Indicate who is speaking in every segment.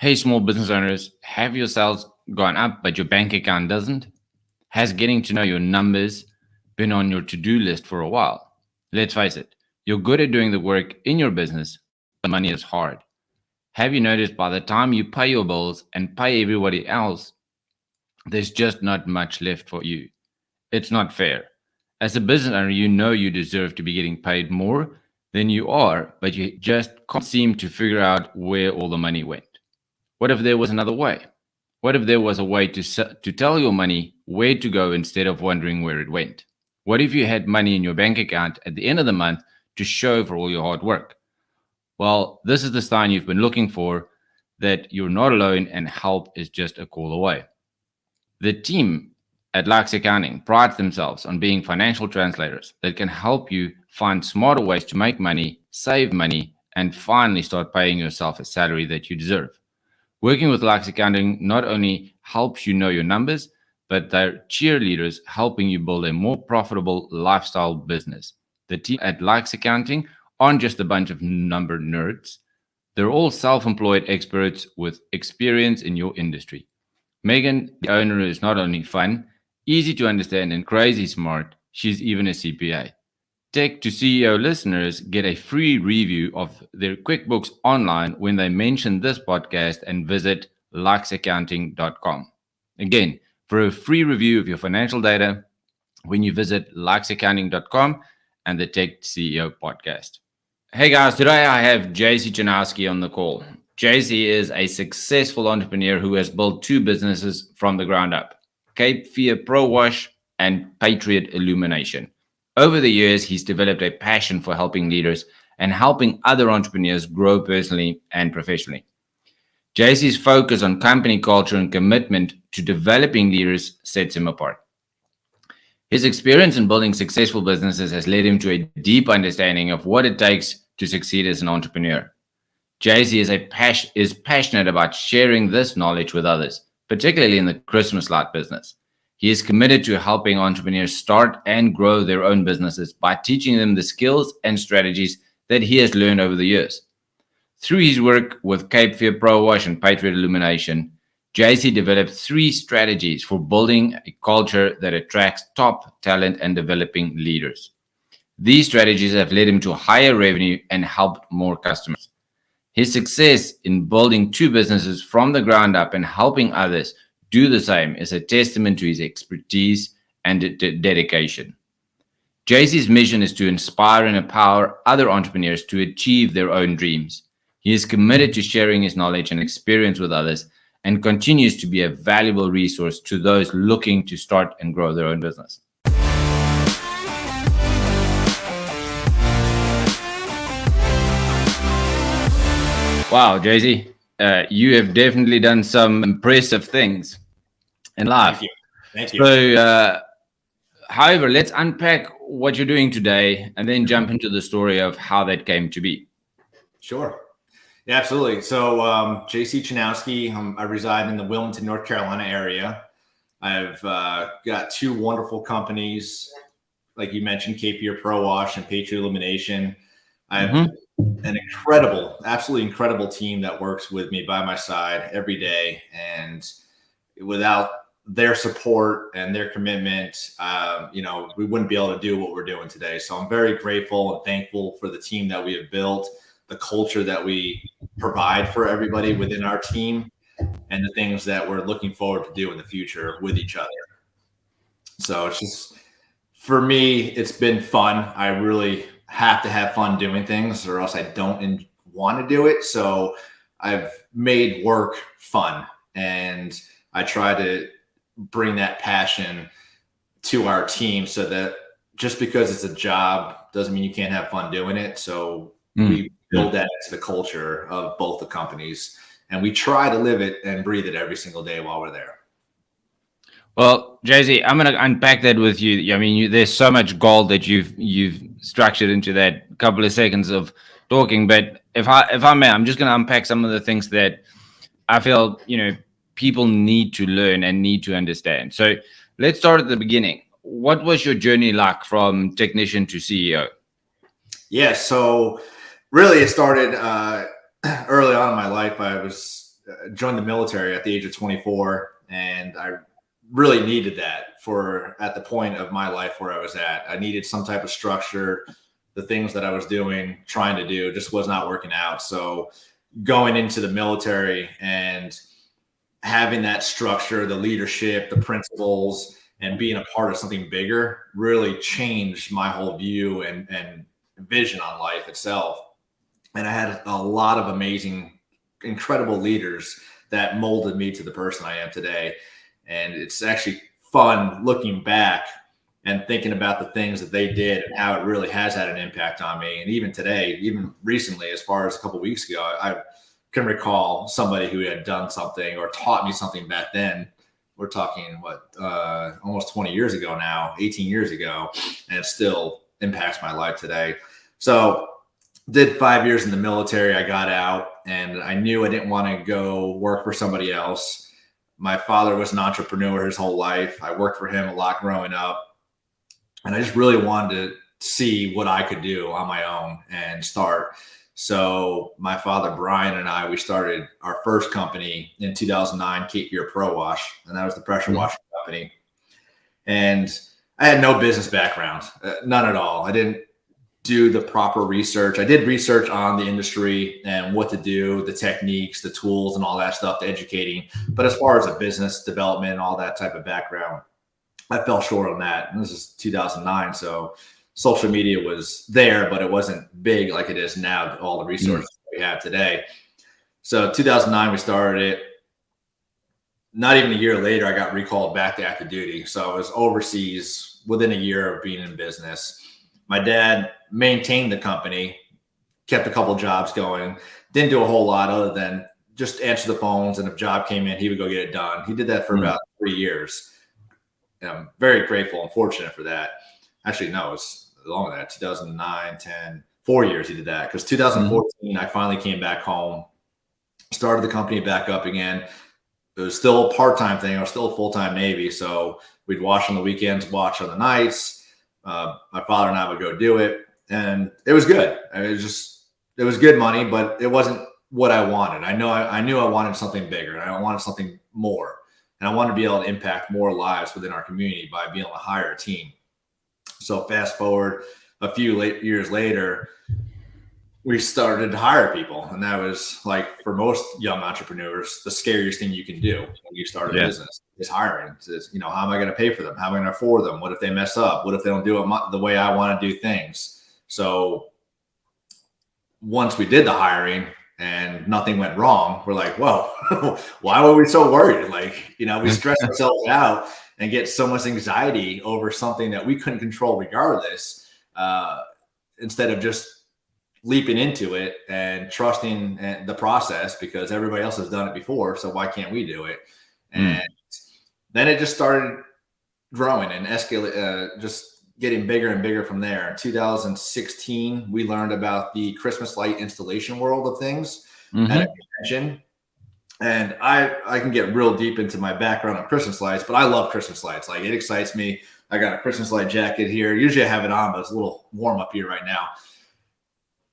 Speaker 1: Hey, small business owners, have your sales gone up, but your bank account doesn't? Has getting to know your numbers been on your to do list for a while? Let's face it, you're good at doing the work in your business, but money is hard. Have you noticed by the time you pay your bills and pay everybody else, there's just not much left for you? It's not fair. As a business owner, you know you deserve to be getting paid more than you are, but you just can't seem to figure out where all the money went. What if there was another way? What if there was a way to tell your money where to go instead of wondering where it went? What if you had money in your bank account at the end of the month to show for all your hard work? Well, this is the sign you've been looking for, that you're not alone and help is just a call away. The team at Lux Accounting prides themselves on being financial translators that can help you find smarter ways to make money, save money, and finally start paying yourself a salary that you deserve. Working with Lux Accounting not only helps you know your numbers, but they're cheerleaders helping you build a more profitable lifestyle business. The team at Lux Accounting aren't just a bunch of number nerds. They're all self-employed experts with experience in your industry. Megan, the owner, is not only fun, easy to understand, and crazy smart, she's even a CPA. Tech to CEO listeners get a free review of their QuickBooks online when they mention this podcast and visit luxaccounting.com. Again, for a free review of your financial data when you visit luxaccounting.com and the Tech to CEO podcast. Hey guys, today I have JC Chanowsky on the call. JC is a successful entrepreneur who has built two businesses from the ground up, Cape Fear Pro Wash and Patriot Illumination. Over the years, he's developed a passion for helping leaders and helping other entrepreneurs grow personally and professionally. JC's focus on company culture and commitment to developing leaders sets him apart. His experience in building successful businesses has led him to a deep understanding of what it takes to succeed as an entrepreneur. JC is passionate about sharing this knowledge with others, particularly in the Christmas light business. He is committed to helping entrepreneurs start and grow their own businesses by teaching them the skills and strategies that he has learned over the years. Through his work with Cape Fear Pro Wash and Patriot Illumination, JC developed 3 strategies for building a culture that attracts top talent and developing leaders. These strategies have led him to higher revenue and helped more customers. His success in building 2 businesses from the ground up and helping others do the same is a testament to his expertise and dedication. JC's mission is to inspire and empower other entrepreneurs to achieve their own dreams. He is committed to sharing his knowledge and experience with others and continues to be a valuable resource to those looking to start and grow their own business. Wow, JC, you have definitely done some impressive things in life.
Speaker 2: Thank you.
Speaker 1: So, however, let's unpack what you're doing today and then jump into the story of how that came to be.
Speaker 2: Sure. Yeah, absolutely. So, JC Chanowsky, I reside in the Wilmington, North Carolina area. I've got 2 wonderful companies, like you mentioned, Cape Fear Pro Wash and Patriot Illumination. I have an absolutely incredible team that works with me by my side every day. And without their support and their commitment, we wouldn't be able to do what we're doing today. So I'm very grateful and thankful for the team that we have built, the culture that we provide for everybody within our team, and the things that we're looking forward to do in the future with each other. So it's just, for me, it's been fun. I really have to have fun doing things or else I don't want to do it. So I've made work fun, and I try to bring that passion to our team so that just because it's a job doesn't mean you can't have fun doing it. So we build that into the culture of both the companies, and we try to live it and breathe it every single day while we're there.
Speaker 1: Well, JC, I'm going to unpack that with you. I mean, there's so much gold that you've structured into that couple of seconds of talking. But if I may, I'm just going to unpack some of the things that I feel people need to learn and need to understand. So let's start at the beginning. What was your journey like from technician to CEO?
Speaker 2: Yeah, so really it started early on in my life. I was joined the military at the age of 24, and I really needed that for at the point of my life where I was at. I needed some type of structure. The things that I was doing, trying to do, just was not working out. So going into the military and having that structure, the leadership, the principles, and being a part of something bigger really changed my whole view and vision on life itself. And I had a lot of amazing, incredible leaders that molded me to the person I am today. And it's actually fun looking back and thinking about the things that they did and how it really has had an impact on me. And even today, even recently, as far as a couple of weeks ago, I can recall somebody who had done something or taught me something back then. We're talking almost 20 years ago now, 18 years ago, and it still impacts my life today. So did 5 years in the military. I got out and I knew I didn't want to go work for somebody else. My father was an entrepreneur his whole life. I worked for him a lot growing up. And I just really wanted to see what I could do on my own and start. So my father, Brian, and I, we started our first company in 2009, Cape Fear Pro Wash. And that was the pressure washing company. And I had no business background, none at all. I didn't do the proper research. I did research on the industry and what to do, the techniques, the tools, and all that stuff, the educating. But as far as a business development and all that type of background, I fell short on that. And this is 2009. So social media was there, but it wasn't big like it is now, all the resources we have today. So 2009, we started it. Not even a year later, I got recalled back to active duty. So I was overseas within a year of being in business. My dad maintained the company, kept a couple jobs going, didn't do a whole lot other than just answer the phones. And if a job came in, he would go get it done. He did that for about 3 years. And I'm very grateful and fortunate for that. Actually, no, it was longer than that. 2009, 10, 4 years he did that. Because 2014, I finally came back home, started the company back up again. It was still a part-time thing. I was still a full-time Navy. So we'd wash on the weekends, watch on the nights. My father and I would go do it. And it was good. I mean, it was good money, but it wasn't what I wanted. I knew I wanted something bigger. I wanted something more. And I wanted to be able to impact more lives within our community by being able to hire a team. So fast forward a few years later, we started to hire people. And that was, like, for most young entrepreneurs, the scariest thing you can do when you start a business is hiring. It's, how am I going to pay for them? How am I going to afford them? What if they mess up? What if they don't do it the way I want to do things? So once we did the hiring and nothing went wrong, we're like, whoa, why were we so worried? Like, we stress ourselves out and get so much anxiety over something that we couldn't control regardless, instead of just leaping into it and trusting the process because everybody else has done it before. So why can't we do it? And then it just started growing and escalate, just getting bigger and bigger from there. In 2016, we learned about the Christmas light installation world of things at a convention. And I can get real deep into my background on Christmas lights, but I love Christmas lights. Like, it excites me. I got a Christmas light jacket here. Usually I have it on, but it's a little warm up here right now.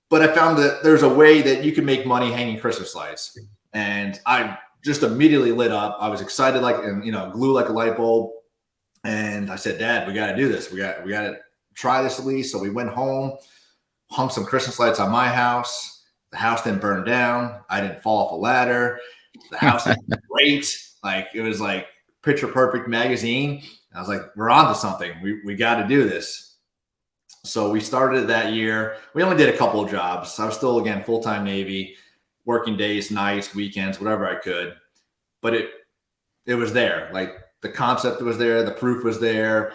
Speaker 2: But I found that there's a way that you can make money hanging Christmas lights. And I just immediately lit up. I was excited, glue like a light bulb. And I said, Dad, we got to do this. We got to try this at least. So we went home, hung some Christmas lights on my house. The house didn't burn down. I didn't fall off a ladder. The house was great. Like, it was like picture perfect magazine. I was like, we're on to something. We got to do this. So we started that year. We only did a couple of jobs. I was still, again, full-time Navy, working days, nights, weekends, whatever I could. But it was there. Like, the concept was there, the proof was there,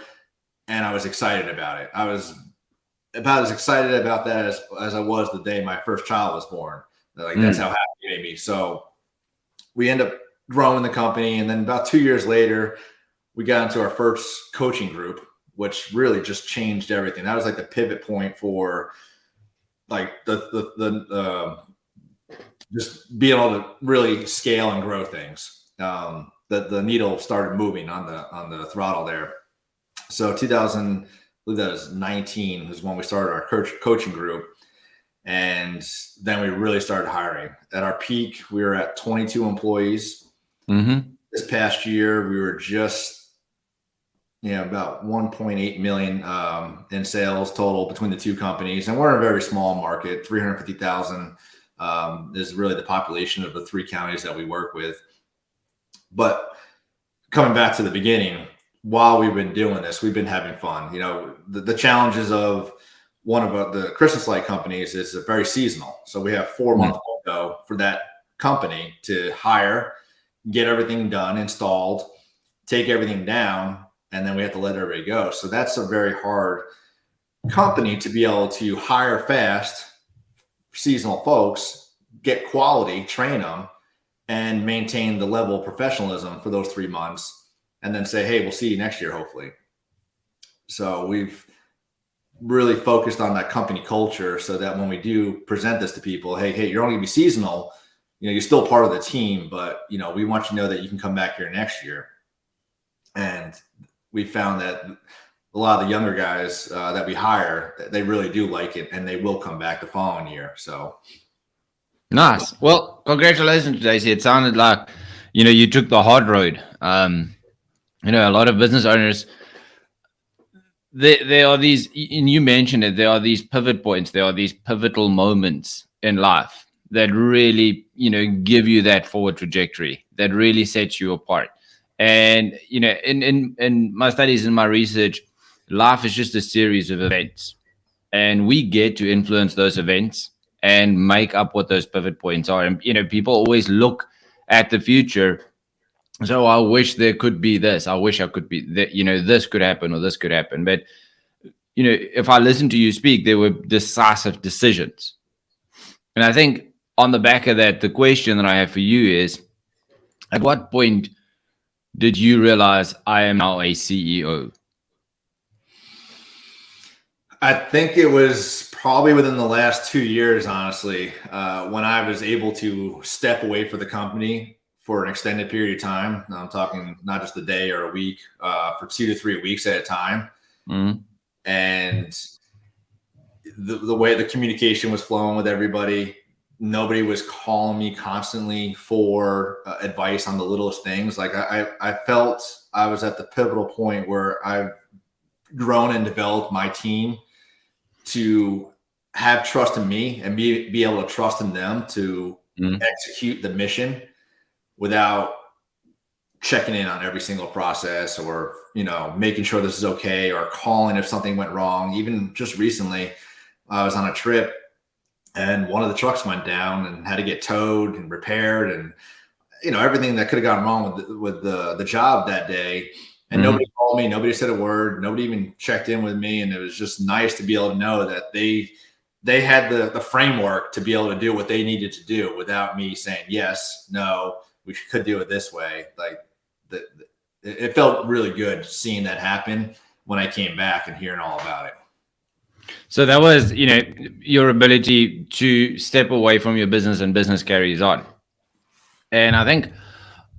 Speaker 2: and I was excited about it. I was about as excited about that as I was the day my first child was born. Like, that's how happy it made me. So we ended up growing the company, and then about 2 years later, we got into our first coaching group, which really just changed everything. That was like the pivot point for, like, the just being able to really scale and grow things. The needle started moving on the throttle there. So 2019 was when we started our coaching group. And then we really started hiring. At our peak, we were at 22 employees.
Speaker 1: Mm-hmm.
Speaker 2: This past year, we were just about 1.8 million in sales total between the two companies. And we're in a very small market. 350,000 is really the population of the three counties that we work with. But coming back to the beginning, while we've been doing this, we've been having fun. The challenges of one of the Christmas light companies is very seasonal. So we have 4 month window for that company to hire, get everything done, installed, take everything down, and then we have to let everybody go. So that's a very hard company to be able to hire fast seasonal folks, get quality, train them, and maintain the level of professionalism for those 3 months, and then say, hey, we'll see you next year, hopefully. So we've really focused on that company culture so that when we do present this to people, hey, you're only gonna be seasonal, you're still part of the team, but we want you to know that you can come back here next year. And we found that a lot of the younger guys that we hire, they really do like it, and they will come back the following year. So
Speaker 1: nice. Well, congratulations, JC. It sounded like you took the hard road. A lot of business owners, there are these, and you mentioned it, there are these pivot points, there are these pivotal moments in life that really give you that forward trajectory, that really sets you apart. And in my studies and my research, life is just a series of events, and we get to influence those events and make up what those pivot points are. And people always look at the future. So I wish there could be this. I wish I could be that. This could happen or this could happen. But if I listen to you speak, there were decisive decisions. And I think on the back of that, the question that I have for you is, at what point did you realize I am now a CEO?
Speaker 2: I think it was probably within the last 2 years, honestly, when I was able to step away from the company for an extended period of time. Now, I'm talking not just a day or a week, for 2 to 3 weeks at a time.
Speaker 1: Mm-hmm.
Speaker 2: And the way the communication was flowing with everybody, nobody was calling me constantly for advice on the littlest things. Like I felt I was at the pivotal point where I've grown and developed my team to have trust in me and be able to trust in them to execute the mission without checking in on every single process or, making sure this is okay, or calling if something went wrong. Even just recently, I was on a trip and one of the trucks went down and had to get towed and repaired, and everything that could have gone wrong with the job that day. And nobody called me, nobody said a word, nobody even checked in with me. And it was just nice to be able to know that they had the framework to be able to do what they needed to do without me saying, yes, no, we could do it this way. Like it felt really good seeing that happen when I came back and hearing all about it.
Speaker 1: So that was, your ability to step away from your business and business carries on. And I think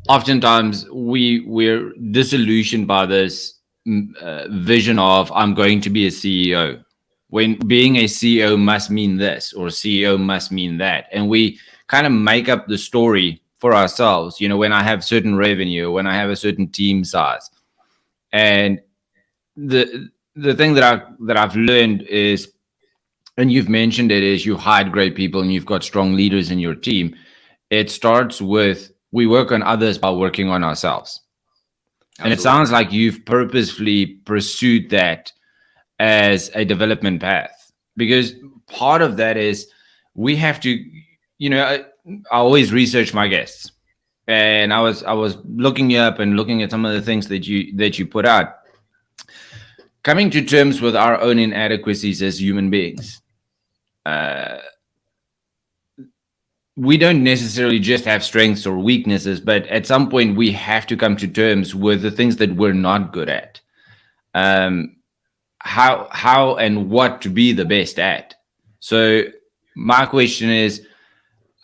Speaker 1: oftentimes we're disillusioned by this vision of I'm going to be a CEO, when being a CEO must mean this or CEO must mean that. And we kind of make up the story for ourselves, when I have certain revenue, when I have a certain team size. And the thing that I've learned is, and you've mentioned it, is you hired great people and you've got strong leaders in your team. It starts with, we work on others by working on ourselves. Absolutely. And it sounds like you've purposefully pursued that as a development path, because part of that is we have to, I always research my guests, and I was looking you up and looking at some of the things that you put out, coming to terms with our own inadequacies as human beings. We don't necessarily just have strengths or weaknesses, but at some point we have to come to terms with the things that we're not good at. How and what to be the best at. So my question is,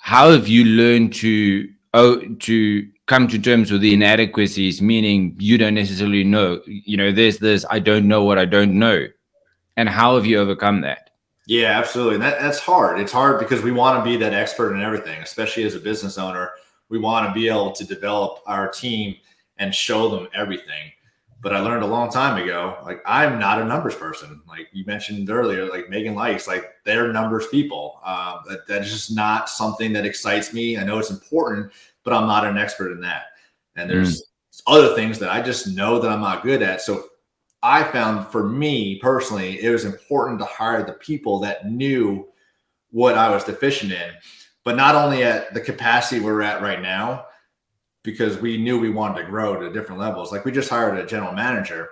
Speaker 1: how have you learned to come to terms with the inadequacies, meaning you don't necessarily know, there's this, I don't know what I don't know. And how have you overcome that?
Speaker 2: Yeah, absolutely. And that's hard. It's hard because we want to be that expert in everything, especially as a business owner. We want to be able to develop our team and show them everything. But I learned a long time ago, like I'm not a numbers person. Like you mentioned earlier, like Megan likes, like they're numbers people. That's just not something that excites me. I know it's important, but I'm not an expert in that. And there's other things that I just know that I'm not good at. So I found for me personally, it was important to hire the people that knew what I was deficient in, but not only at the capacity we're at right now, because we knew we wanted to grow to different levels. Like we just hired a general manager,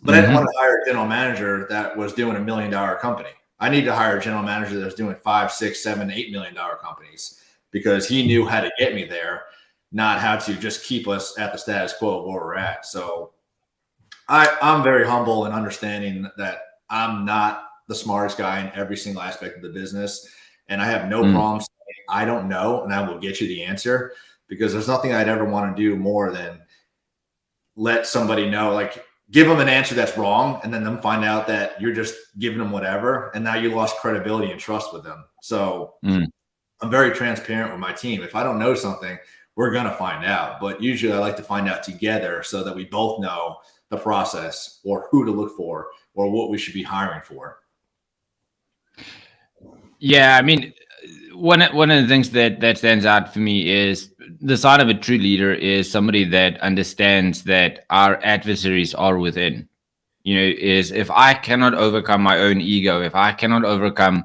Speaker 2: but I didn't want to hire a general manager that was doing $1 million company. I need to hire a general manager that was doing 5, 6, 7, $8 million companies because he knew how to get me there, not how to just keep us at the status quo of where we're at. So I'm very humble in understanding that I'm not the smartest guy in every single aspect of the business. And I have no problem saying, I don't know, and I will get you the answer, because there's nothing I'd ever want to do more than let somebody know, like give them an answer that's wrong and then them find out that you're just giving them whatever. And now you lost credibility and trust with them. So I'm very transparent with my team. If I don't know something, we're going to find out. But usually I like to find out together so that we both know the process or who to look for or what we should be hiring for.
Speaker 1: Yeah, I mean, one of the things that stands out for me is the sign of a true leader is somebody that understands that our adversaries are within. Is if I cannot overcome my own ego, if I cannot overcome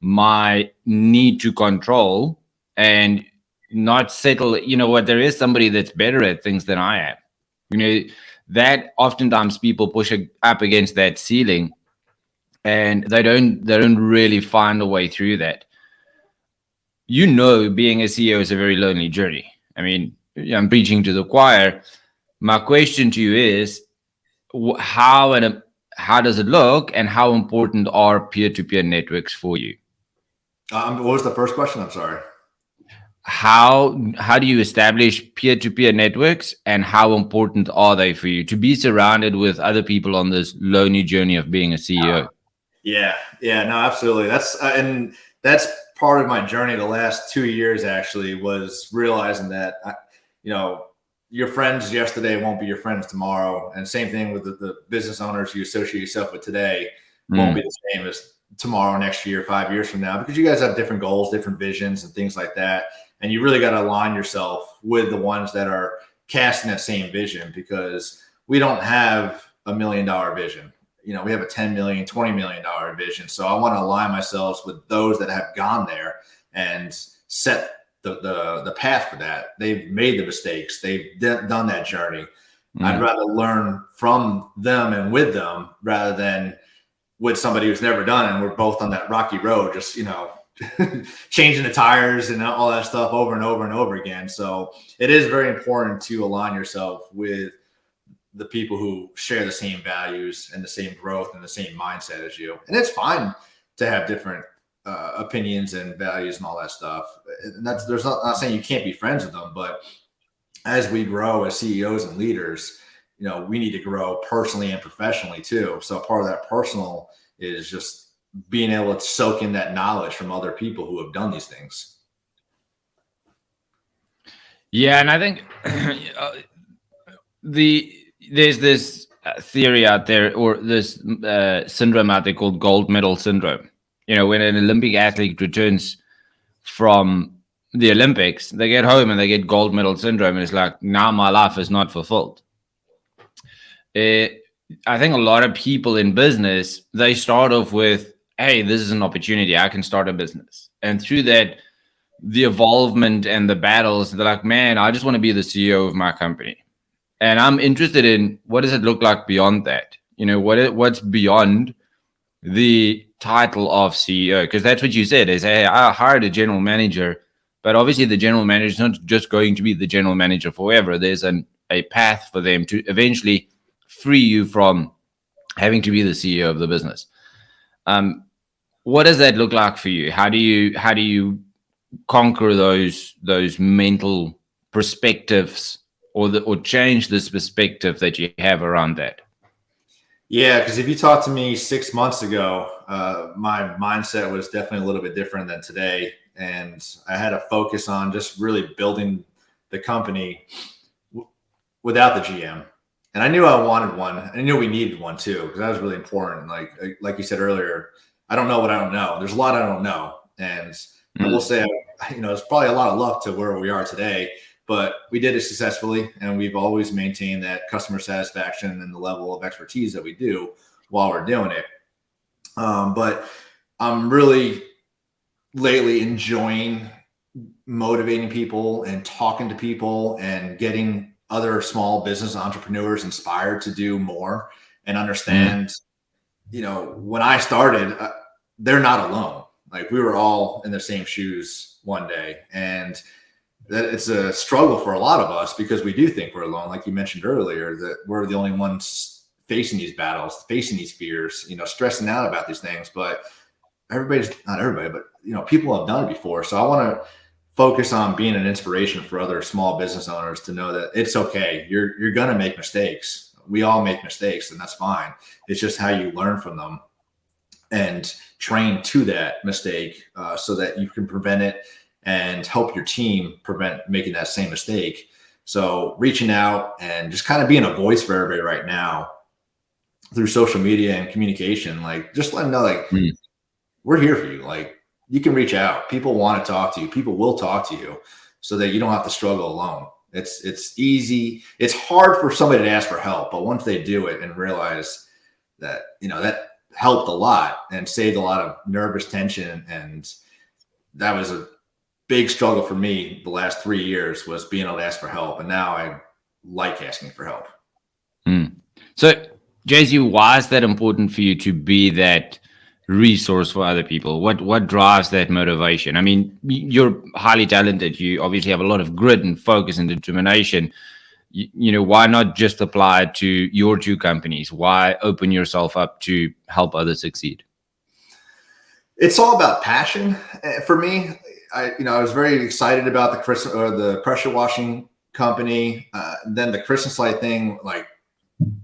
Speaker 1: my need to control and not settle, there is somebody that's better at things than I am. That oftentimes people push up against that ceiling and they don't really find a way through that. Being a CEO is a very lonely journey. I mean, I'm preaching to the choir. My question to you is, how does it look, and how important are peer-to-peer networks for you?
Speaker 2: What was the first question? I'm sorry.
Speaker 1: How do you establish peer-to-peer networks, and how important are they for you to be surrounded with other people on this lonely journey of being a CEO?
Speaker 2: Yeah, no, absolutely. That's part of my journey. The last 2 years actually was realizing that, your friends yesterday won't be your friends tomorrow. And same thing with the business owners you associate yourself with today won't be the same as tomorrow, next year, 5 years from now, because you guys have different goals, different visions and things like that. And you really got to align yourself with the ones that are casting that same vision, because we don't have $1 million vision. We have a $10 million, $20 million vision. So I want to align myself with those that have gone there and set the path for that. They've made the mistakes. They've done that journey. I'd rather learn from them and with them rather than with somebody who's never done it. And we're both on that rocky road, just, changing the tires and all that stuff over and over and over again. So it is very important to align yourself with the people who share the same values and the same growth and the same mindset as you. And it's fine to have different opinions and values and all that stuff. And not saying you can't be friends with them, but as we grow as CEOs and leaders, we need to grow personally and professionally too. So part of that personal is just being able to soak in that knowledge from other people who have done these things.
Speaker 1: Yeah, and I think there's this theory out there, or this syndrome out there called gold medal syndrome. When an Olympic athlete returns from the Olympics, they get home and they get gold medal syndrome, and it's like, now my life is not fulfilled. I think a lot of people in business, they start off with, hey, this is an opportunity, I can start a business. And through that, the evolvement and the battles, they're like, man, I just want to be the CEO of my company. And I'm interested in, what does it look like beyond that? What's beyond the title of CEO? Because that's what you said, is, hey, I hired a general manager, but obviously the general manager is not just going to be the general manager forever. There's a path for them to eventually free you from having to be the CEO of the business. What does that look like for you? How do you conquer those mental perspectives, or change this perspective that you have around that?
Speaker 2: Yeah, because if you talked to me 6 months ago, my mindset was definitely a little bit different than today. And I had to focus on just really building the company without the GM. And I knew I wanted one. I knew we needed one too, because that was really important. Like you said earlier, I don't know what I don't know. There's a lot I don't know. And I will say, it's probably a lot of luck to where we are today, but we did it successfully. And we've always maintained that customer satisfaction and the level of expertise that we do while we're doing it. But I'm really lately enjoying motivating people and talking to people and getting other small business entrepreneurs inspired to do more and understand, when I started, they're not alone. Like, we were all in the same shoes one day, and that it's a struggle for a lot of us because we do think we're alone. Like you mentioned earlier, that we're the only ones facing these battles, facing these fears, stressing out about these things. But not everybody, but people have done it before. So I want to focus on being an inspiration for other small business owners to know that it's okay. You're going to make mistakes. We all make mistakes, and that's fine. It's just how you learn from them and train to that mistake so that you can prevent it and help your team prevent making that same mistake. So reaching out and just kind of being a voice for everybody right now through social media and communication, like, just let them know, like, we're here for you. Like, you can reach out. People want to talk to you. People will talk to you so that you don't have to struggle alone. It's easy. It's hard for somebody to ask for help, but once they do it and realize that, that helped a lot and saved a lot of nervous tension. And that was a big struggle for me the last 3 years, was being able to ask for help. And now I like asking for help.
Speaker 1: So, JC, why is that important for you to be that resource for other people? What drives that motivation? I mean, you're highly talented. You obviously have a lot of grit and focus and determination. Why not just apply it to your two companies? Why open yourself up to help others succeed?
Speaker 2: It's all about passion for me. I was very excited about the pressure washing company. Then the Christmas light thing, like,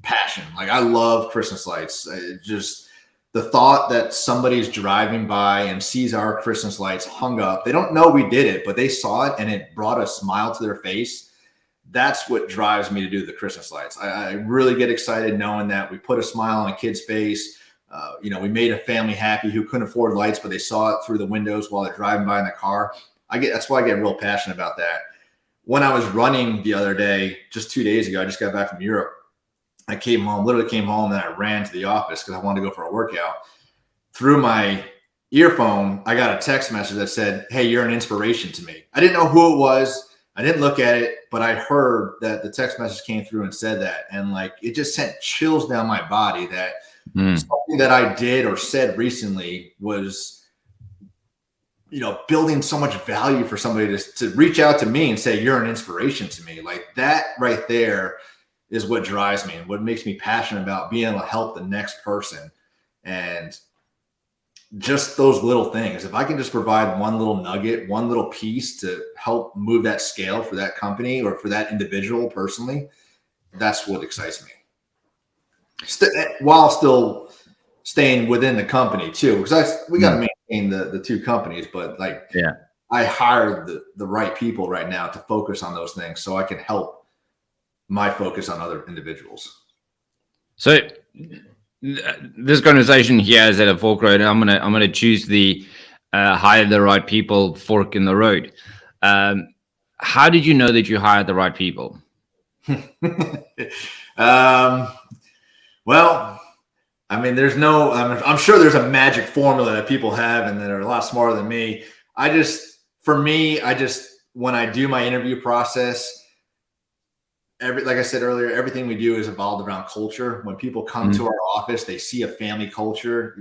Speaker 2: passion. Like, I love Christmas lights. Just the thought that somebody's driving by and sees our Christmas lights hung up. They don't know we did it, but they saw it and it brought a smile to their face. That's what drives me to do the Christmas lights. I really get excited knowing that we put a smile on a kid's face. We made a family happy who couldn't afford lights, but they saw it through the windows while they're driving by in the car. That's why I get real passionate about that. When I was running the other day, just 2 days ago, I just got back from Europe. I literally came home, and I ran to the office because I wanted to go for a workout. Through my earphone, I got a text message that said, "Hey, you're an inspiration to me." I didn't know who it was. I didn't look at it, but I heard that the text message came through and said that. And, like, it just sent chills down my body that something that I did or said recently was, building so much value for somebody to reach out to me and say, "You're an inspiration to me." Like, that right there is what drives me and what makes me passionate about being able to help the next person. And just those little things, if I can just provide one little nugget, one little piece to help move that scale for that company or for that individual personally, that's what excites me. While still staying within the company too, because we got to maintain the two companies, but I hired the right people right now to focus on those things so I can help my focus on other individuals. So
Speaker 1: this conversation here is at a fork road, and I'm gonna choose the hire the right people fork in the road. How did you know that you hired the right people?
Speaker 2: Well, I mean, I'm sure there's a magic formula that people have and that are a lot smarter than me. When I do my interview process, like I said earlier, everything we do is evolved around culture. When people come to our office, they see a family culture.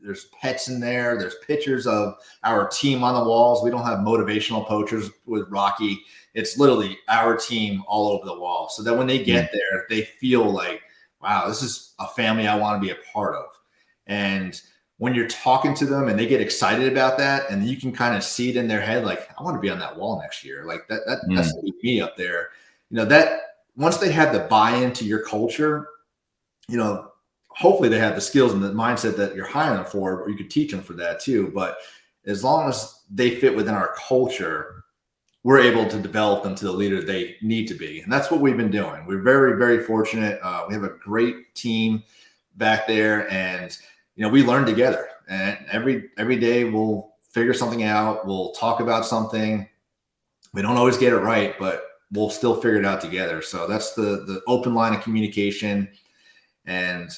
Speaker 2: There's pets in there. There's pictures of our team on the walls. We don't have motivational posters with Rocky. It's literally our team all over the wall. So that when they get there, they feel like, wow, this is a family I want to be a part of. And when you're talking to them and they get excited about that, and you can kind of see it in their head, like, I want to be on that wall next year. Like that's me up there. That once they have the buy-in to your culture, hopefully they have the skills and the mindset that you're hiring them for, or you could teach them for that too. But as long as they fit within our culture, we're able to develop them to the leader they need to be. And that's what we've been doing. We're very, very fortunate. We have a great team back there, and we learn together. And every day we'll figure something out. We'll talk about something. We don't always get it right, but we'll still figure it out together. So that's the open line of communication. And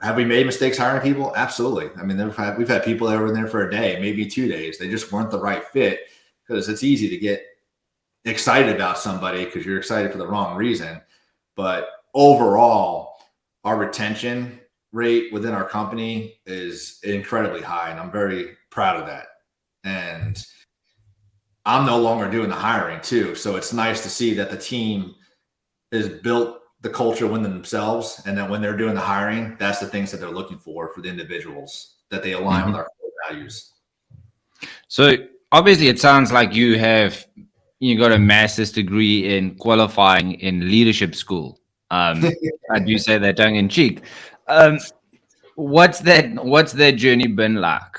Speaker 2: have we made mistakes hiring people? Absolutely. I mean, we've had people that were in there for a day, maybe 2 days. They just weren't the right fit, because it's easy to get excited about somebody because you're excited for the wrong reason. But overall, our retention rate within our company is incredibly high, and I'm very proud of that. And I'm no longer doing the hiring too, so it's nice to see that the team has built the culture within themselves, and that when they're doing the hiring, that's the things that they're looking for the individuals, that they align with our core values.
Speaker 1: So obviously it sounds like you got a master's degree in qualifying in leadership school. I do say that tongue in cheek. What's that journey been like?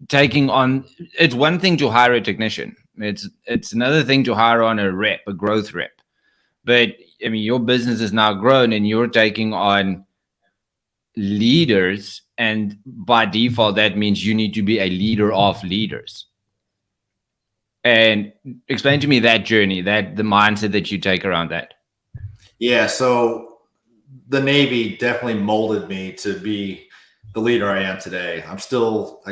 Speaker 1: Taking on, it's one thing to hire a technician. It's another thing to hire on a growth rep. But I mean, your business is now grown, and you're taking on leaders, and by default, that means you need to be a leader of leaders. And explain to me that journey, the mindset that you take around that.
Speaker 2: Yeah, so the Navy definitely molded me to be the leader I am today. I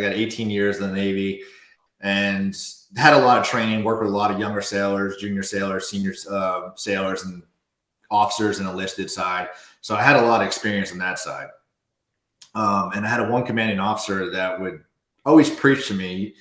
Speaker 2: got 18 years in the Navy, and had a lot of training, worked with a lot of younger sailors, junior sailors, senior sailors, and officers and enlisted side. So I had a lot of experience on that side. And I had one commanding officer that would always preach to me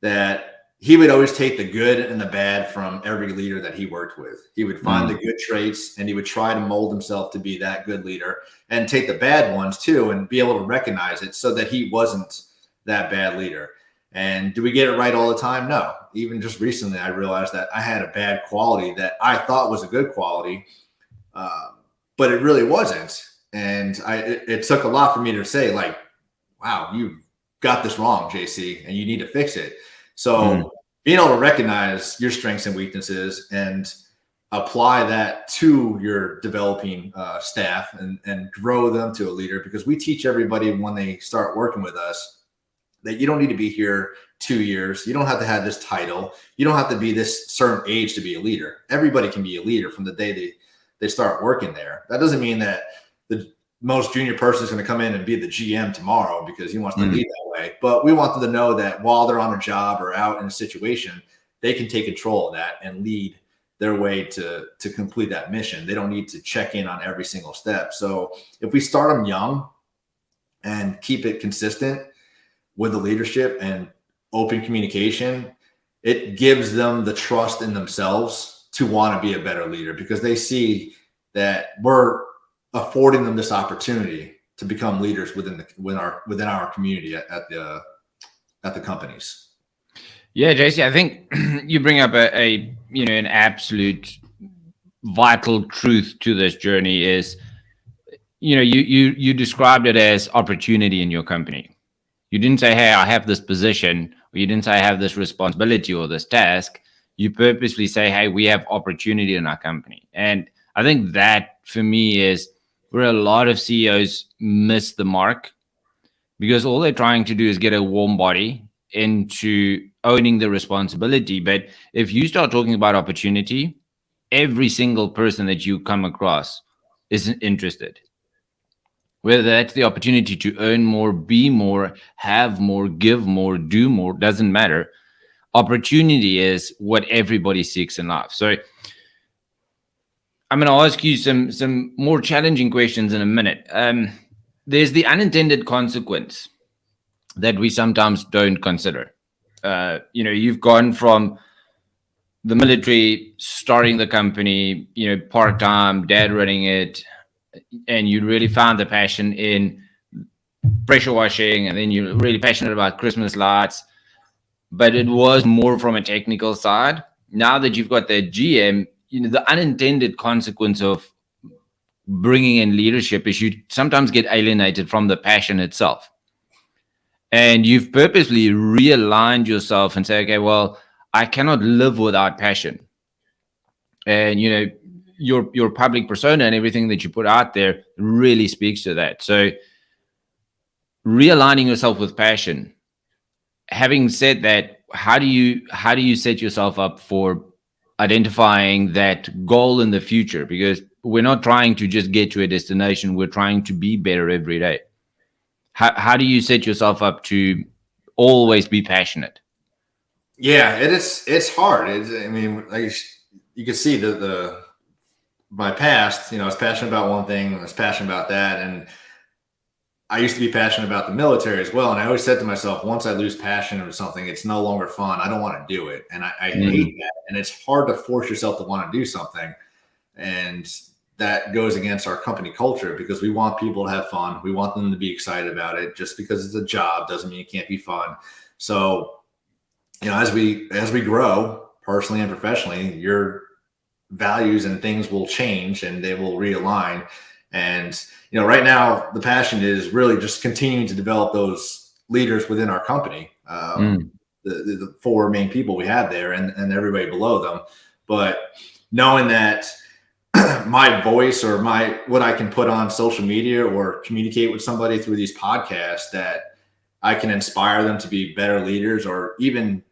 Speaker 2: that he would always take the good and the bad from every leader that he worked with. He would find the good traits, and he would try to mold himself to be that good leader, and take the bad ones too and be able to recognize it so that he wasn't that bad leader. And do we get it right all the time? No. Even just recently, I realized that I had a bad quality that I thought was a good quality, but it really wasn't. And it took a lot for me to say, like, wow, you got this wrong, JC, and you need to fix it. So being able to recognize your strengths and weaknesses and apply that to your developing staff and grow them to a leader, because we teach everybody when they start working with us that you don't need to be here 2 years. You don't have to have this title. You don't have to be this certain age to be a leader. Everybody can be a leader from the day they start working there. That doesn't mean that the most junior person is going to come in and be the GM tomorrow because he wants to lead that way. But we want them to know that while they're on a job or out in a situation, they can take control of that and lead their way to complete that mission. They don't need to check in on every single step. So if we start them young and keep it consistent with the leadership and open communication, it gives them the trust in themselves to want to be a better leader, because they see that we're affording them this opportunity to become leaders within our community at the companies.
Speaker 1: Yeah, JC, I think you bring up an absolute vital truth to this journey is, you described it as opportunity in your company. You didn't say, hey, I have this position, or you didn't say I have this responsibility or this task. You purposely say, hey, we have opportunity in our company. And I think that for me is where a lot of CEOs miss the mark, because all they're trying to do is get a warm body into owning the responsibility. But if you start talking about opportunity, every single person that you come across is interested. Whether that's the opportunity to earn more, be more, have more, give more, do more, doesn't matter. Opportunity is what everybody seeks in life. So I'm going to ask you some more challenging questions in a minute. There's the unintended consequence that we sometimes don't consider. You've gone from the military, starting the company, part-time, dad running it, and you really found the passion in pressure washing, and then you're really passionate about Christmas lights, but it was more from a technical side. Now that you've got that GM, the unintended consequence of bringing in leadership is you sometimes get alienated from the passion itself. And you've purposely realigned yourself and say, okay, well, I cannot live without passion. And, your public persona and everything that you put out there really speaks to that. So realigning yourself with passion. Having said that, how do you set yourself up for identifying that goal in the future? Because we're not trying to just get to a destination, we're trying to be better every day. How do you set yourself up to always be passionate?
Speaker 2: Yeah, it's hard. I mean, like you can see my past. I was passionate about one thing, I was passionate about that, and I used to be passionate about the military as well. And I always said to myself, once I lose passion or something, it's no longer fun. I don't want to do it, and I hate that. And it's hard to force yourself to want to do something, and that goes against our company culture because we want people to have fun. We want them to be excited about it. Just because it's a job doesn't mean it can't be fun. So, as we grow personally and professionally, your values and things will change and they will realign. And, right now the passion is really just continuing to develop those leaders within our company. The four main people we have there and everybody below them. But knowing that my voice or what I can put on social media or communicate with somebody through these podcasts, that I can inspire them to be better leaders, or even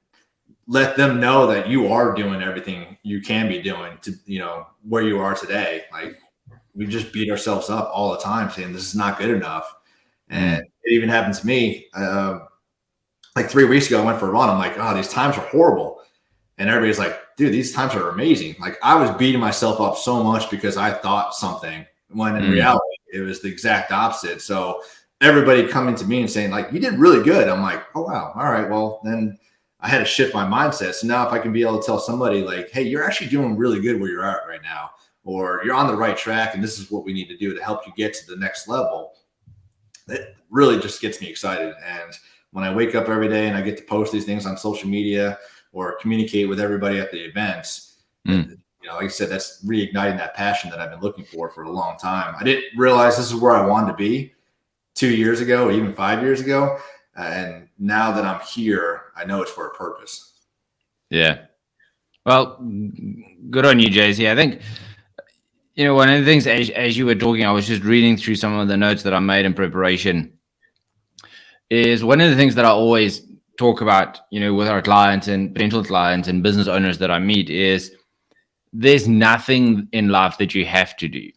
Speaker 2: let them know that you are doing everything you can be doing to, where you are today. Like, we just beat ourselves up all the time saying this is not good enough. And it even happened to me. Like 3 weeks ago, I went for a run. I'm like, oh, these times are horrible. And everybody's like, dude, these times are amazing. Like, I was beating myself up so much because I thought something, when in reality, it was the exact opposite. So everybody coming to me and saying, like, you did really good. I'm like, oh, wow. All right. Well, then I had to shift my mindset. So now if I can be able to tell somebody like, hey, you're actually doing really good where you're at right now, or you're on the right track and this is what we need to do to help you get to the next level, it really just gets me excited. And when I wake up every day and I get to post these things on social media or communicate with everybody at the events, like I said, that's reigniting that passion that I've been looking for a long time. I didn't realize this is where I wanted to be 2 years ago, or even 5 years ago. And now that I'm here, I know it's for a purpose.
Speaker 1: Yeah. Well, good on you, JC. I think, one of the things, as you were talking, I was just reading through some of the notes that I made in preparation, is one of the things that I always talk about, with our clients and potential clients and business owners that I meet, is there's nothing in life that you have to do.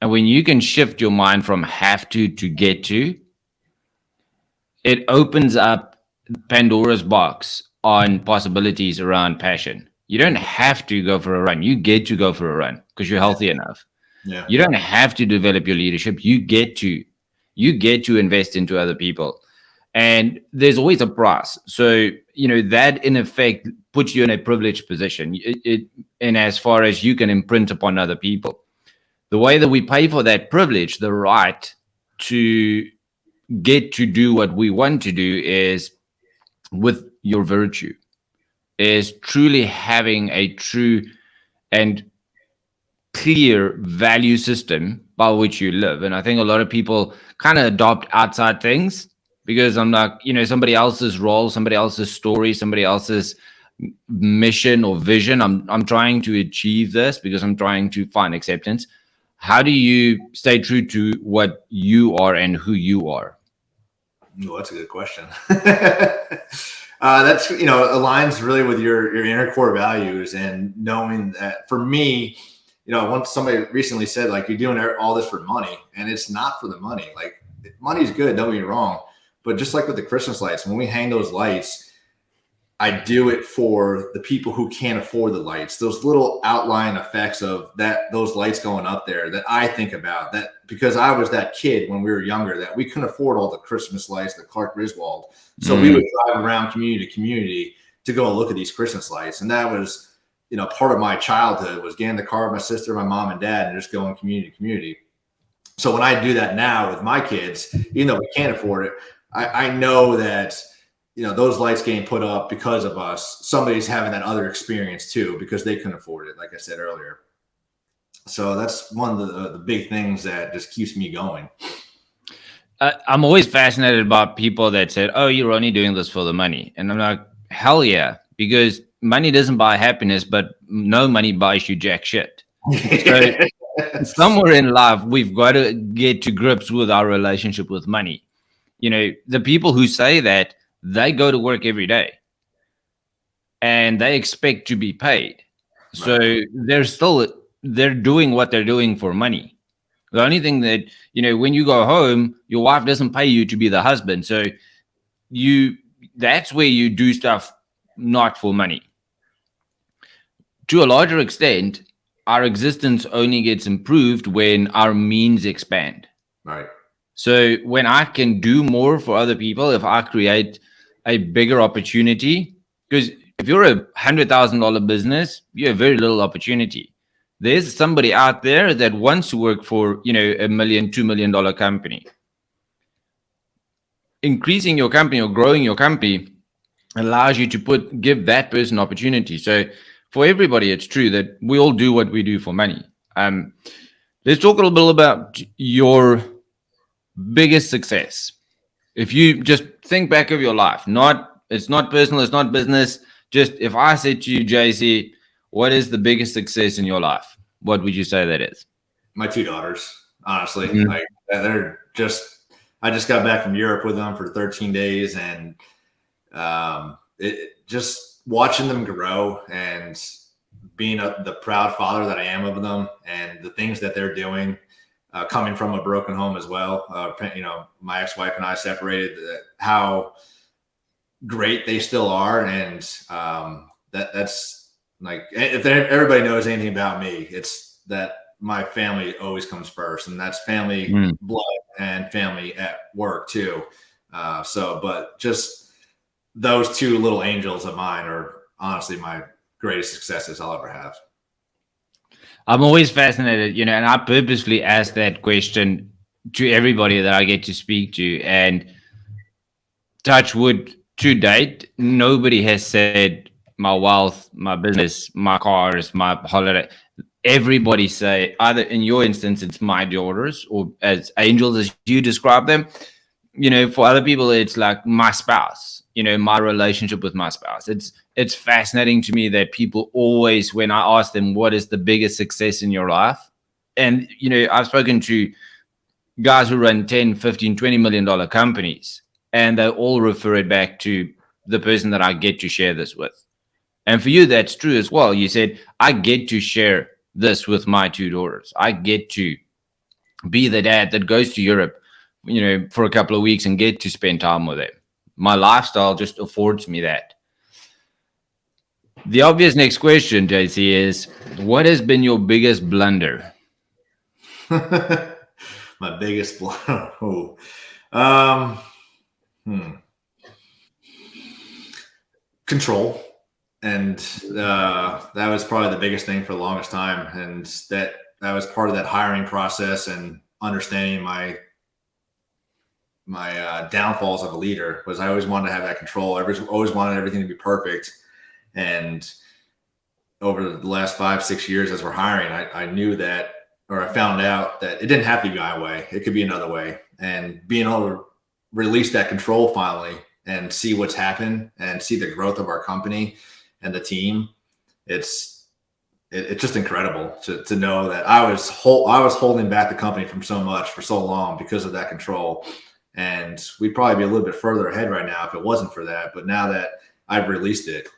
Speaker 1: And when you can shift your mind from have to get to, it opens up Pandora's box on possibilities around passion. You don't have to go for a run. You get to go for a run because you're healthy enough.
Speaker 2: Yeah.
Speaker 1: You don't have to develop your leadership. You get to invest into other people. And there's always a price. So, that in effect puts you in a privileged position. And as far as you can imprint upon other people, the way that we pay for that privilege, the right to get to do what we want to do, is with your virtue, is truly having a true and clear value system by which you live. And I think a lot of people kind of adopt outside things because I'm like, somebody else's role, somebody else's story, somebody else's mission or vision. I'm trying to achieve this because I'm trying to find acceptance. How do you stay true to what you are and who you are?
Speaker 2: Oh, that's a good question. That's, aligns really with your inner core values, and knowing that for me, once somebody recently said, like, you're doing all this for money, and it's not for the money. Like, money's good, don't get me wrong. But just like with the Christmas lights, when we hang those lights, I do it for the people who can't afford the lights. Those little outline effects of those lights going up there that I think about, that because I was that kid when we were younger that we couldn't afford all the Christmas lights, the Clark Griswold. So we would drive around community to community to go and look at these Christmas lights. And that was, part of my childhood, was getting in the car with my sister, my mom and dad, and just going community to community. So when I do that now with my kids, even though we can't afford it, I know that, those lights getting put up because of us, somebody's having that other experience too, because they couldn't afford it, like I said earlier. So that's one of the big things that just keeps me going.
Speaker 1: I'm always fascinated about people that said, "Oh, you're only doing this for the money," and I'm like, "Hell yeah!" Because money doesn't buy happiness, but no money buys you jack shit. So somewhere in life, we've got to get to grips with our relationship with money. The people who say that, they go to work every day and they expect to be paid. So
Speaker 2: Right.
Speaker 1: they're doing what they're doing for money. The only thing that, when you go home, your wife doesn't pay you to be the husband. So you that's where you do stuff not for money. To a larger extent, our existence only gets improved when our means expand.
Speaker 2: Right.
Speaker 1: So when I can do more for other people, if I create a bigger opportunity, because if you're $100,000 business, you have very little opportunity. There's somebody out there that wants to work for, $1 million, $2 million company. Increasing your company or growing your company allows you to give that person opportunity. So for everybody, it's true that we all do what we do for money. Let's talk a little bit about your biggest success. If you just think back of your life, it's not personal, it's not business. Just if I said to you, JC, what is the biggest success in your life? What would you say that is?
Speaker 2: My two daughters, honestly,
Speaker 1: Mhm.
Speaker 2: like I just got back from Europe with them for 13 days, and just watching them grow and being the proud father that I am of them, and the things that they're doing, coming from a broken home as well. My ex-wife and I separated. How great they still are, and that's like, if everybody knows anything about me, it's that my family always comes first, and that's family
Speaker 1: Mm.
Speaker 2: blood and family at work too. But just those two little angels of mine are honestly my greatest successes I'll ever have.
Speaker 1: I'm always fascinated, and I purposely ask that question to everybody that I get to speak to. And touch wood, to date, nobody has said my wealth, my business, my cars, my holiday. Everybody say, either in your instance, it's my daughters, or as angels as you describe them. For other people, it's like my spouse, my relationship with my spouse. It's fascinating to me that people always, when I ask them what is the biggest success in your life, and I've spoken to guys who run 10, 15, $20 million companies, and they all refer it back to the person that I get to share this with. And for you, that's true as well. You said, I get to share this with my two daughters. I get to be the dad that goes to Europe, for a couple of weeks and get to spend time with them. My lifestyle just affords me that. The obvious next question, JC, is what has been your biggest blunder?
Speaker 2: My biggest blow. Oh. Um, Control. And that was probably the biggest thing for the longest time. And that was part of that hiring process, and understanding my downfalls of a leader was I always wanted to have that control. I always wanted everything to be perfect. And over the last 5-6 years as we're hiring, I knew that, or I found out that it didn't have to be my way. It could be another way. And being able to release that control finally and see what's happened and see the growth of our company and the team, it's just incredible to know that I was holding back the company from so much for so long because of that control. And we'd probably be a little bit further ahead right now if it wasn't for that. But now that I've released it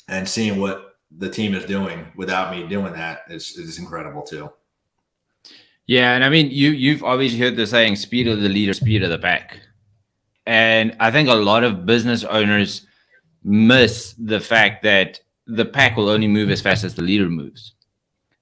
Speaker 2: and seeing what the team is doing without me doing that is incredible too.
Speaker 1: Yeah, and I mean, you've obviously heard the saying, speed of the leader, speed of the pack. And I think a lot of business owners miss the fact that the pack will only move as fast as the leader moves.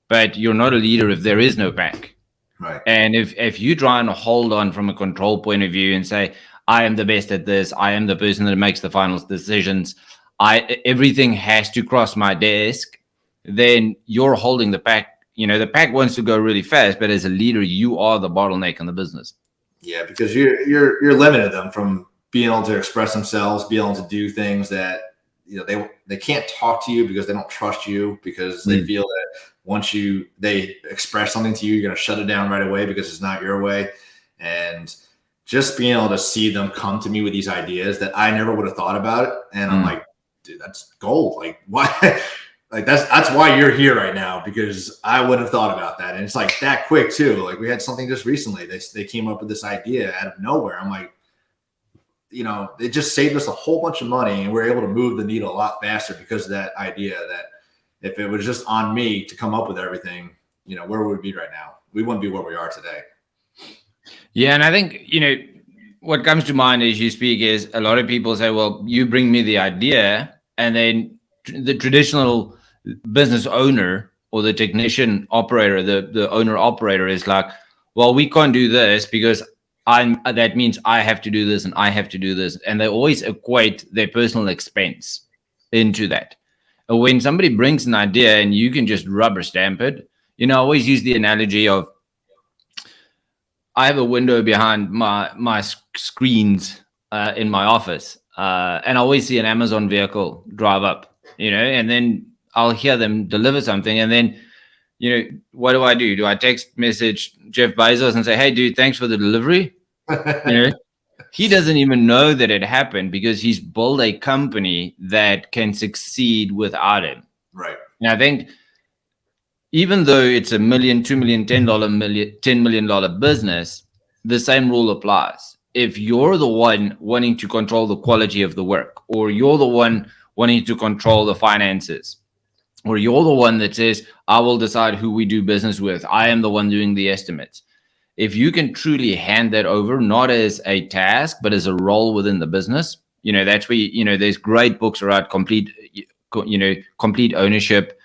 Speaker 1: But you're not a leader if there is no pack.
Speaker 2: Right.
Speaker 1: And if you try and hold on from a control point of view and say, I am the best at this, I am the person that makes the final decisions, everything has to cross my desk, then you're holding the pack. The pack wants to go really fast, but as a leader, you are the bottleneck in the business.
Speaker 2: Yeah, because you're limited them from being able to express themselves, being able to do things that they can't talk to you because they don't trust you, because they feel that once they express something to you, you're going to shut it down right away because it's not your way. And just being able to see them come to me with these ideas that I never would have thought about it. And I'm like, dude, that's gold. Like, why? Like that's why you're here right now, because I wouldn't have thought about that. And it's like that quick too. Like we had something just recently. They came up with this idea out of nowhere. I'm like, it just saved us a whole bunch of money, and we're able to move the needle a lot faster because of that idea. That if it was just on me to come up with everything, where would we be right now? We wouldn't be where we are today.
Speaker 1: Yeah, and I think, what comes to mind as you speak is a lot of people say, well, you bring me the idea, and then the traditional business owner or the technician operator, the owner operator is like, well, we can't do this because that means I have to do this and I have to do this. And they always equate their personal expense into that. When somebody brings an idea and you can just rubber stamp it, I always use the analogy of, I have a window behind my screens in my office, and I always see an Amazon vehicle drive up, and then I'll hear them deliver something, and then, what do? Do I text message Jeff Bezos and say, hey, dude, thanks for the delivery? He doesn't even know that it happened because he's built a company that can succeed without him.
Speaker 2: Right.
Speaker 1: And I think, even though it's $1 million, $2 million, $10 million business, the same rule applies. If you're the one wanting to control the quality of the work, or you're the one wanting to control the finances, or you're the one that says, I will decide who we do business with, I am the one doing the estimates. If you can truly hand that over, not as a task, but as a role within the business, that's where, there's great books around complete ownership.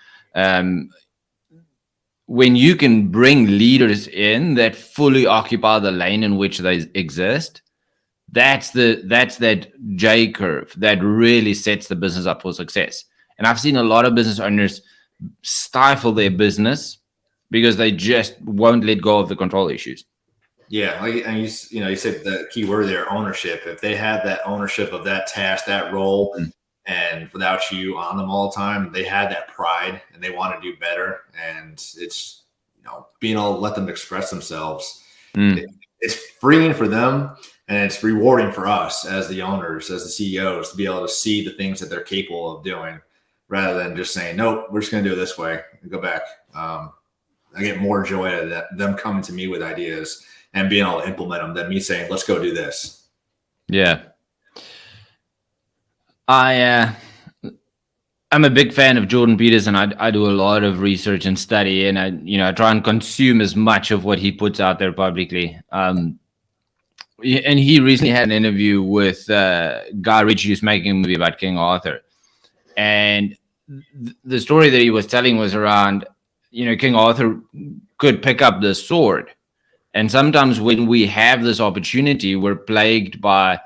Speaker 1: When you can bring leaders in that fully occupy the lane in which they exist, that's that J curve that really sets the business up for success. And I've seen a lot of business owners stifle their business because they just won't let go of the control issues.
Speaker 2: Yeah, and you said the key word there, ownership. If they have that ownership of that task, that role, and without you on them all the time, they have that pride and they want to do better. And it's, being able to let them express themselves. It's freeing for them, and it's rewarding for us as the owners, as the CEOs, to be able to see the things that they're capable of doing, rather than just saying, nope, we're just going to do it this way and go back. I get more joy out of them coming to me with ideas and being able to implement them than me saying, let's go do this.
Speaker 1: Yeah. I'm a big fan of Jordan Peterson. I do a lot of research and study, and I try and consume as much of what he puts out there publicly. And he recently had an interview with Guy Ritchie, who's making a movie about King Arthur. And the story that he was telling was around, King Arthur could pick up the sword. And sometimes when we have this opportunity, we're plagued by,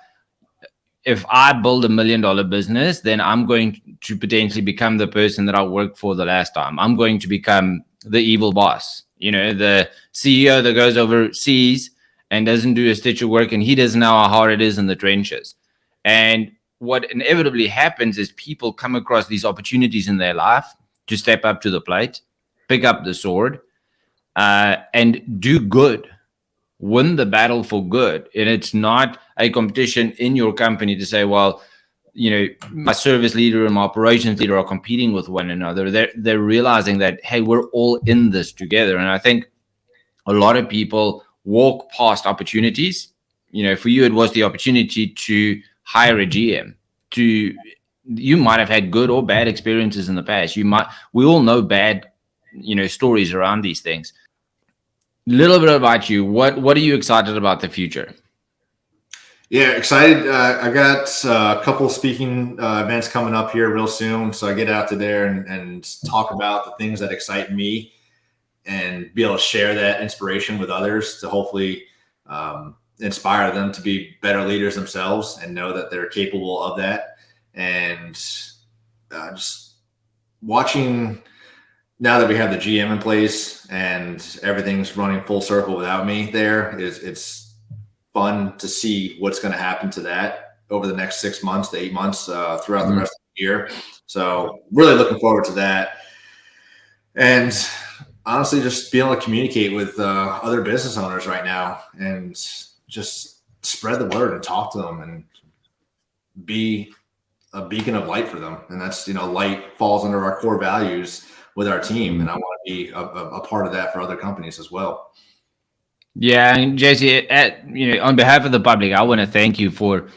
Speaker 1: if I build $1 million business, then I'm going to potentially become the person that I worked for the last time. I'm going to become the evil boss, the CEO that goes overseas and doesn't do a stitch of work, and he doesn't know how hard it is in the trenches. And what inevitably happens is people come across these opportunities in their life to step up to the plate, pick up the sword, and do good. Win the battle for good. And it's not a competition in your company to say, well, my service leader and my operations leader are competing with one another. They're realizing that, hey, we're all in this together. And I think a lot of people walk past opportunities. For you, it was the opportunity to hire a GM. You might have had good or bad experiences in the past. We all know bad, stories around these things. Little bit about you. What are you excited about the future?
Speaker 2: Yeah, excited. I got a couple speaking events coming up here real soon. So I get out to there and talk about the things that excite me and be able to share that inspiration with others to hopefully inspire them to be better leaders themselves and know that they're capable of that. And just watching, now that we have the GM in place and everything's running full circle without me there, it's fun to see what's going to happen to that over the next 6 months to 8 months throughout the rest of the year. So really looking forward to that. And honestly, just being able to communicate with other business owners right now and just spread the word and talk to them and be a beacon of light for them. And that's, light falls under our core values with our team. And I want to be a part of that for other companies as well.
Speaker 1: Yeah, and JC, on behalf of the public, I want to thank you for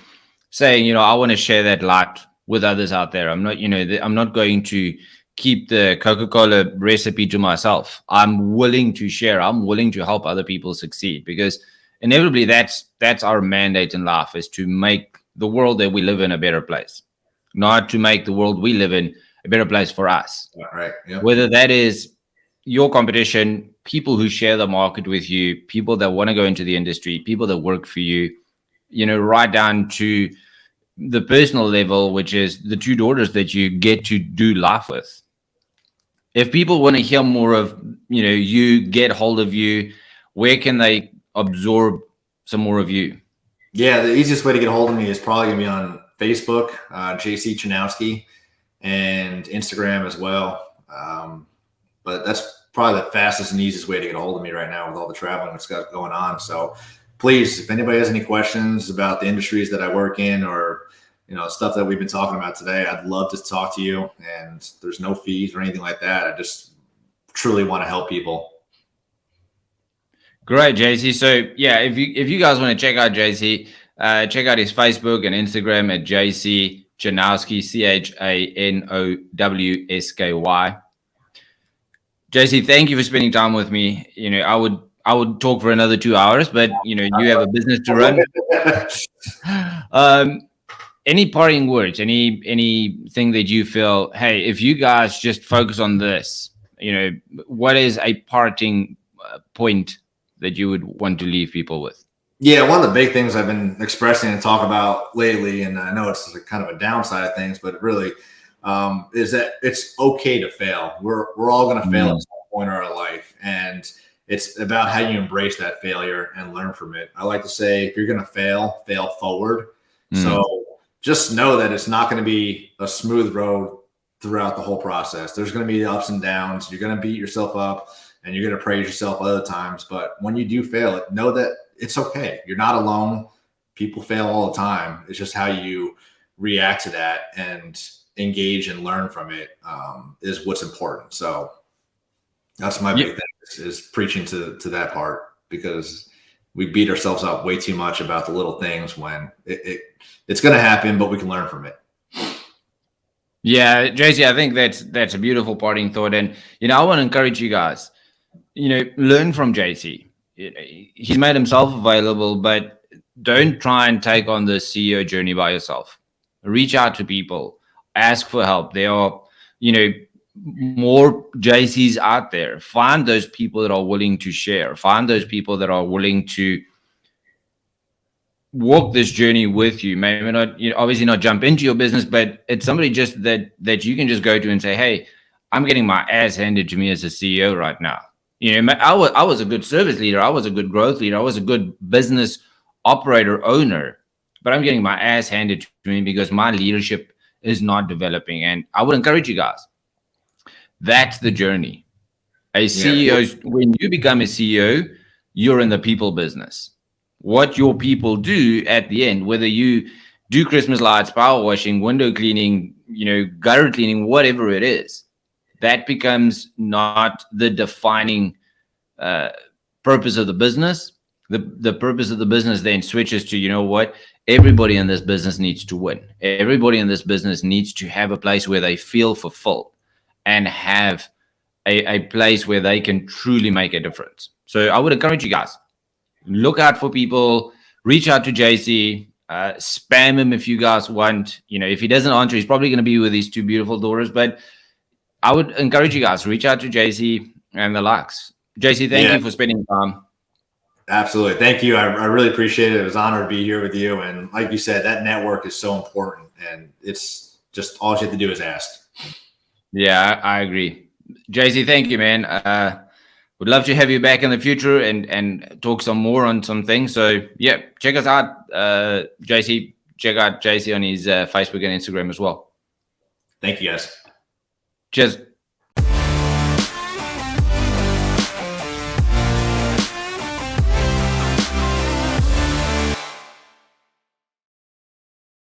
Speaker 1: saying, I want to share that light with others out there. I'm not, I'm not going to keep the Coca-Cola recipe to myself. I'm willing to share. I'm willing to help other people succeed, because inevitably that's our mandate in life, is to make the world that we live in a better place, not to make the world we live in a better place for us.
Speaker 2: Right. Yep.
Speaker 1: Whether that is your competition, people who share the market with you, people that want to go into the industry, people that work for you, right down to the personal level, which is the two daughters that you get to do life with. If people want to hear more of, you, get hold of you, where can they absorb some more of you?
Speaker 2: Yeah, the easiest way to get a hold of me is probably going to be on Facebook, JC Chanowsky, and Instagram as well. But that's probably the fastest and easiest way to get a hold of me right now with all the traveling that's got going on. So please, if anybody has any questions about the industries that I work in, or stuff that we've been talking about today, I'd love to talk to you. And there's no fees or anything like that. I just truly want to help people.
Speaker 1: Great, JC. So yeah, if you guys want to check out JC, check out his Facebook and Instagram at JC Chanowsky, Chanowsky. JC, thank you for spending time with me. I would talk for another 2 hours, but you have a business to run. Any parting words? Anything that you feel? Hey, if you guys just focus on this, what is a parting point that you would want to leave people with?
Speaker 2: Yeah, one of the big things I've been expressing and talk about lately, and I know it's kind of a downside of things, but really is that it's okay to fail. We're all going to fail at some point in our life, and it's about how you embrace that failure and learn from it. I like to say, if you're going to fail forward. So just know that it's not going to be a smooth road throughout the whole process. There's going to be ups and downs. You're going to beat yourself up and you're going to praise yourself other times. But when you do fail, know that it's okay. You're not alone. People fail all the time. It's just how you react to that and engage and learn from it is what's important. So that's my big thing is preaching to that part, because we beat ourselves up way too much about the little things when it's going to happen, but we can learn from it.
Speaker 1: Yeah, JC, I think that's a beautiful parting thought. And, I want to encourage you guys, learn from JC. He's made himself available, but don't try and take on the CEO journey by yourself. Reach out to people, ask for help. There are, more JCs out there. Find those people that are willing to share. Find those people that are willing to walk this journey with you. Maybe not, obviously not jump into your business, but it's somebody just that you can just go to and say, hey, I'm getting my ass handed to me as a CEO right now. I was a good service leader. I was a good growth leader. I was a good business operator, owner, but I'm getting my ass handed to me because my leadership is not developing. And I would encourage you guys, that's the journey. CEO, when you become a CEO, you're in the people business. What your people do at the end, whether you do Christmas lights, power washing, window cleaning, gutter cleaning, whatever it is, that becomes not the defining purpose of the business. The purpose of the business then switches to, what? Everybody in this business needs to win. Everybody in this business needs to have a place where they feel fulfilled and have a place where they can truly make a difference. So I would encourage you guys, look out for people, reach out to JC, spam him if you guys want. If he doesn't answer, he's probably going to be with his two beautiful daughters. But I would encourage you guys, reach out to JC and the likes. JC, thank you for spending time.
Speaker 2: Absolutely. Thank you. I really appreciate it. It was an honor to be here with you. And like you said, that network is so important. And it's just all you have to do is ask. Yeah,
Speaker 1: I agree. JC, thank you, man. Would love to have you back in the future and talk some more on some things. So yeah, check us out, JC. Check out JC on his Facebook and Instagram as well.
Speaker 2: Thank you, guys.
Speaker 1: Cheers.